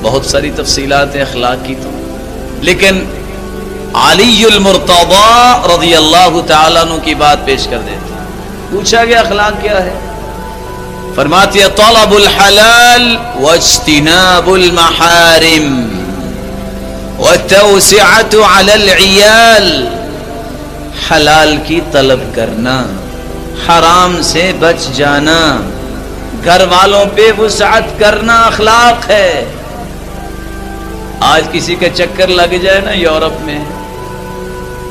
بہت ساری تفصیلات ہیں اخلاق کی تو، لیکن علی المرتضی رضی اللہ تعالیٰ عنہ کی بات پیش کر دیتے ہیں۔ پوچھا گیا اخلاق کیا ہے؟ فرماتے ہیں طلب الحلال واجتناب المحارم والتوسعۃ علی العیال، حلال کی طلب کرنا، حرام سے بچ جانا، گھر والوں پہ وسعت کرنا اخلاق ہے۔ آج کسی کا چکر لگ جائے نا یورپ میں،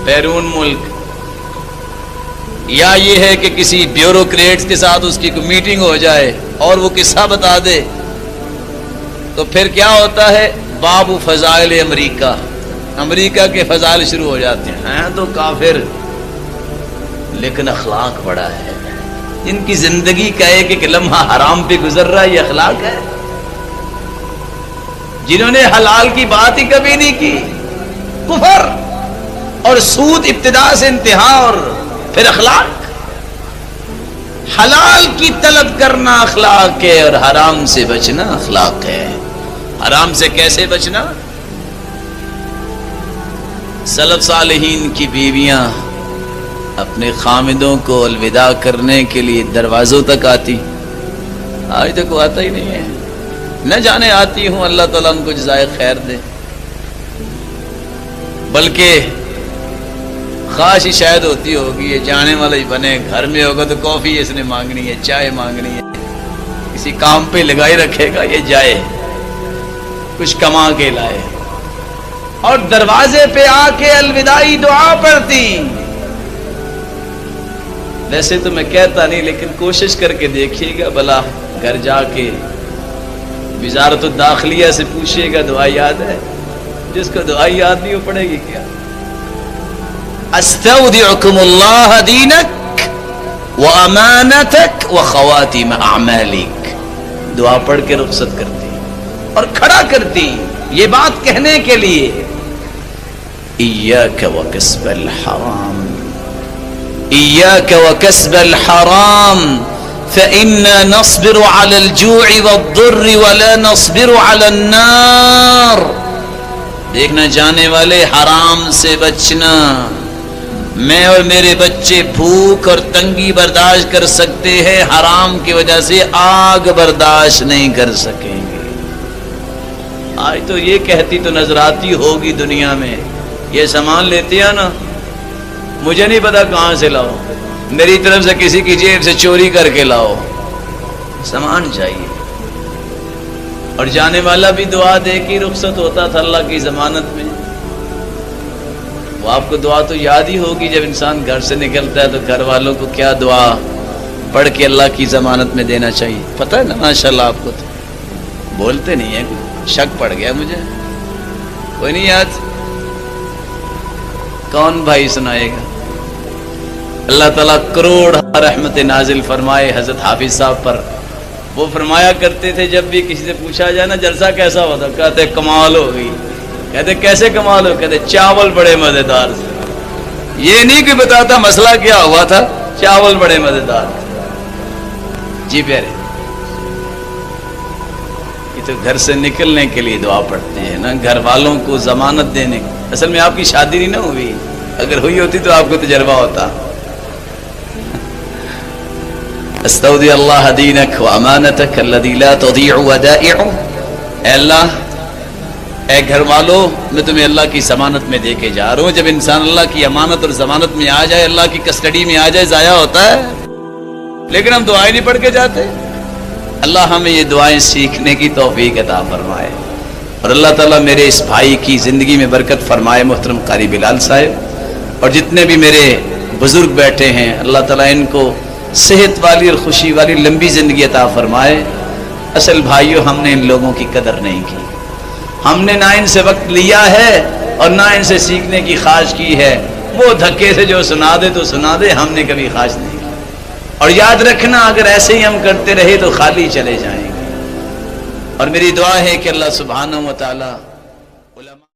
بیرون ملک، یا یہ ہے کہ کسی بیوروکریٹس کے ساتھ اس کی کوئی میٹنگ ہو جائے اور وہ قصہ بتا دے، تو پھر کیا ہوتا ہے؟ باب فضائل امریکہ، امریکہ کے فضائل شروع ہو جاتے ہیں تو کافر، لیکن اخلاق بڑا ہے۔ ان کی زندگی کا ایک لمحہ حرام پہ گزر رہا ہے، یہ اخلاق ہے۔ جنہوں نے حلال کی بات ہی کبھی نہیں کی، کفر اور سود ابتدا سے انتہا، اور پھر اخلاق، حلال کی طلب کرنا اخلاق ہے اور حرام سے بچنا اخلاق ہے۔ حرام سے کیسے بچنا؟ سلف صالحین کی بیویاں اپنے خامدوں کو الوداع کرنے کے لیے دروازوں تک آتی، آج تک وہ آتا ہی نہیں ہے، نہ جانے آتی ہوں، اللہ تعالیٰ ان کو جزائے خیر دے، بلکہ خواہش شاید ہوتی ہوگی یہ جانے والا ہی بنے، گھر میں ہوگا تو کافی اس نے مانگنی ہے، چائے مانگنی ہے، کسی کام پہ لگائی رکھے گا یہ جائے کچھ کما کے لائے، اور دروازے پہ آ کے الوداعی دعا پڑھتی۔ ویسے تو میں کہتا نہیں، لیکن کوشش کر کے دیکھیے گا، بلا گھر جا کے وزارت الداخلیہ سے پوچھیے گا دعا یاد ہے؟ جس کو دعا یاد نہیں وہ پڑھے گی کیا؟ استودعکم اللہ دینک وامانتک وخواتم اعمالک، دعا پڑھ کے رخصت کرتی اور کھڑا کرتی یہ بات کہنے کے لیے، ایاک وکسب الحرام، ایاک وکسب الحرام فإنا نصبر على الجوع والضر ولا نصبر على النار۔ دیکھنا جانے والے، حرام سے بچنا، میں اور میرے بچے بھوک اور تنگی برداشت کر سکتے ہیں، حرام کی وجہ سے آگ برداشت نہیں کر سکیں گے۔ آج تو یہ کہتی تو نظر آتی ہوگی دنیا میں، یہ سامان لیتے ہیں نا، مجھے نہیں پتا کہاں سے لاؤ، میری طرف سے کسی کی جیب سے چوری کر کے لاؤ، سامان چاہیے۔ اور جانے والا بھی دعا دے کے رخصت ہوتا تھا اللہ کی ضمانت میں۔ وہ آپ کو دعا تو یاد ہی ہوگی، جب انسان گھر سے نکلتا ہے تو گھر والوں کو کیا دعا پڑھ کے اللہ کی ضمانت میں دینا چاہیے، پتہ ہے نا ماشاءاللہ آپ کو؟ تو بولتے نہیں ہیں، شک پڑ گیا مجھے، کوئی نہیں یاد؟ کون بھائی سنائے گا؟ اللہ تعالیٰ کروڑ رحمت نازل فرمائے حضرت حافظ صاحب پر۔ وہ فرمایا کرتے تھے جب بھی کسی سے پوچھا جائے نا جلسہ کیسا ہوتا، کہتے کمال ہو گئی۔ کہتے کیسے کمال ہو؟ کہتے چاول بڑے مزیدار سے۔ یہ نہیں کہ بتاتا مسئلہ کیا ہوا تھا، چاول بڑے مزیدار۔ جی پیارے، یہ تو گھر سے نکلنے کے لیے دعا پڑھتے ہیں نا، گھر والوں کو ضمانت دینے۔ اصل میں آپ کی شادی نہیں نہ ہوئی، اگر ہوئی ہوتی تو آپ کو تجربہ ہوتا۔ استودع اللہ دینک وامانتک الذی لا تضیع ودائعہ، اے اللہ، اے گھر والوں، میں تمہیں اللہ کی ضمانت میں دے کے جا رہا ہوں۔ جب انسان اللہ کی امانت اور ضمانت میں آ جائے، اللہ کی کسٹڈی میں آ جائے، ضائع ہوتا ہے، لیکن ہم دعائیں نہیں پڑھ کے جاتے۔ اللہ ہمیں یہ دعائیں سیکھنے کی توفیق عطا فرمائے، اور اللہ تعالیٰ میرے اس بھائی کی زندگی میں برکت فرمائے، محترم قاری بلال صاحب، اور جتنے بھی میرے بزرگ بیٹھے ہیں، اللہ تعالیٰ ان کو صحت والی اور خوشی والی لمبی زندگی عطا فرمائے۔ اصل بھائیوں، ہم نے ان لوگوں کی قدر نہیں کی، ہم نے نہ ان سے وقت لیا ہے اور نہ ان سے سیکھنے کی خواہش کی ہے۔ وہ دھکے سے جو سنا دے تو سنا دے، ہم نے کبھی خواہش نہیں کی۔ اور یاد رکھنا، اگر ایسے ہی ہم کرتے رہے تو خالی چلے جائیں گے۔ اور میری دعا ہے کہ اللہ سبحانہ و تعالی